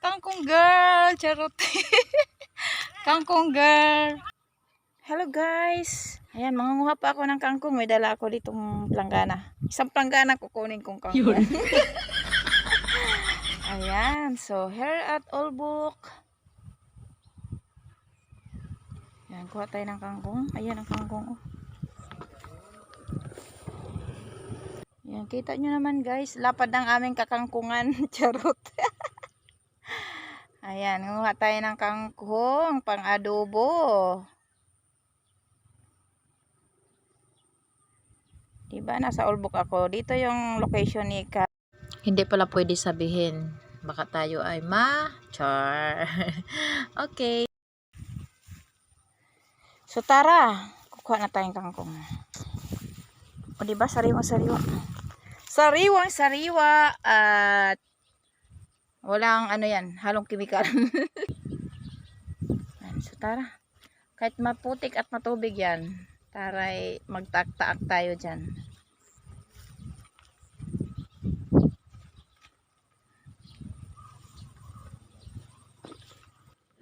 kangkong girl. Charot. Kangkong girl. Hello guys. Ayan, mangunguha pa ako ng kangkong. May dala ako ditong planggana. Isang planggana kukunin kong kangkong. Ayan. So, here at Olbuk. Ayan, kuha tayo ng kangkong. Ayan ang kangkong. Oh. Ayan, kita nyo naman guys. Lapad ng aming kakangkungan. Charot. Ayan, nguha tayo ng kangkong pang adobo. Diba, nasa Olbuk ako. Dito yung location ni Ka. Hindi pala pwede sabihin. Baka tayo ay ma-char. Okay. So tara, kukuha na tayong kangkong. O diba, sariwang-sariwa. Sariwang-sariwa at walang ano yan, halong kimikal. So tara, kahit maputik at matubig yan, taray magtaak-taak tayo dyan.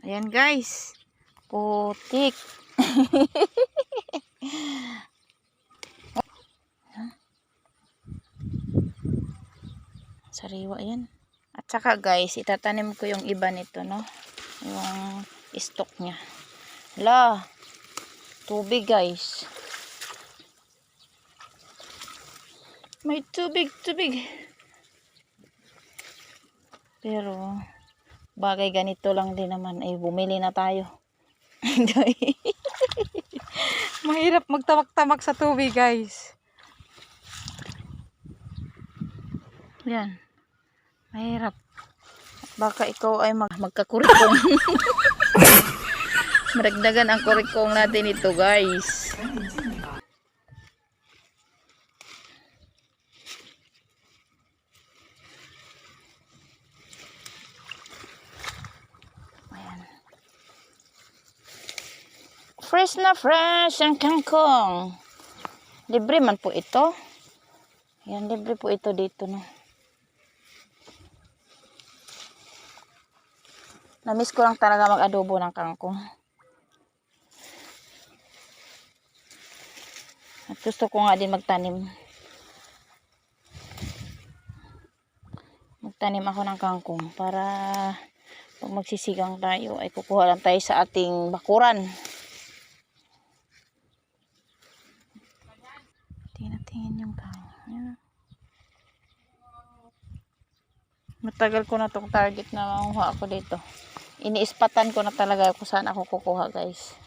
Ayan guys, putik. Sariwa yan. At saka guys, itatanim ko yung iba nito, no? Yung stock niya. Hala, tubig guys. May tubig. Pero, bagay ganito lang din naman. Ay, bumili na tayo. Mahirap magtamak-tamak sa tubig guys. Yan. Mahirap. Baka ikaw ay magkakurikong. Maragdagan ang kurikong natin ito guys. Ayan. Fresh na fresh ang kangkong. Libre man po ito. Ayan, libre po ito dito, no. Namiss ko lang talaga mag-adobo ng kangkong. At gusto ko nga din magtanim. Magtanim ako ng kangkong para pag magsisigang tayo ay kukuha lang tayo sa ating bakuran. Tingnan yung kangkong. Matagal ko na tong target na makuha ako dito. Iniispatan ko na talaga kung saan ako kukuha guys.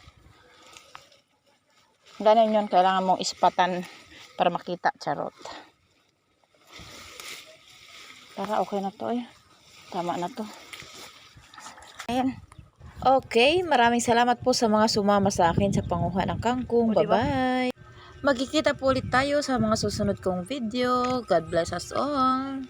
Ganun yun, kailangan mong ispatan para makita. Charot. Para okay na to eh. Tama na to. Ayan. Okay, maraming salamat po sa mga sumama sa akin sa panguha ng kangkong. Bye-bye. Magkikita po ulit tayo sa mga susunod kong video. God bless us all.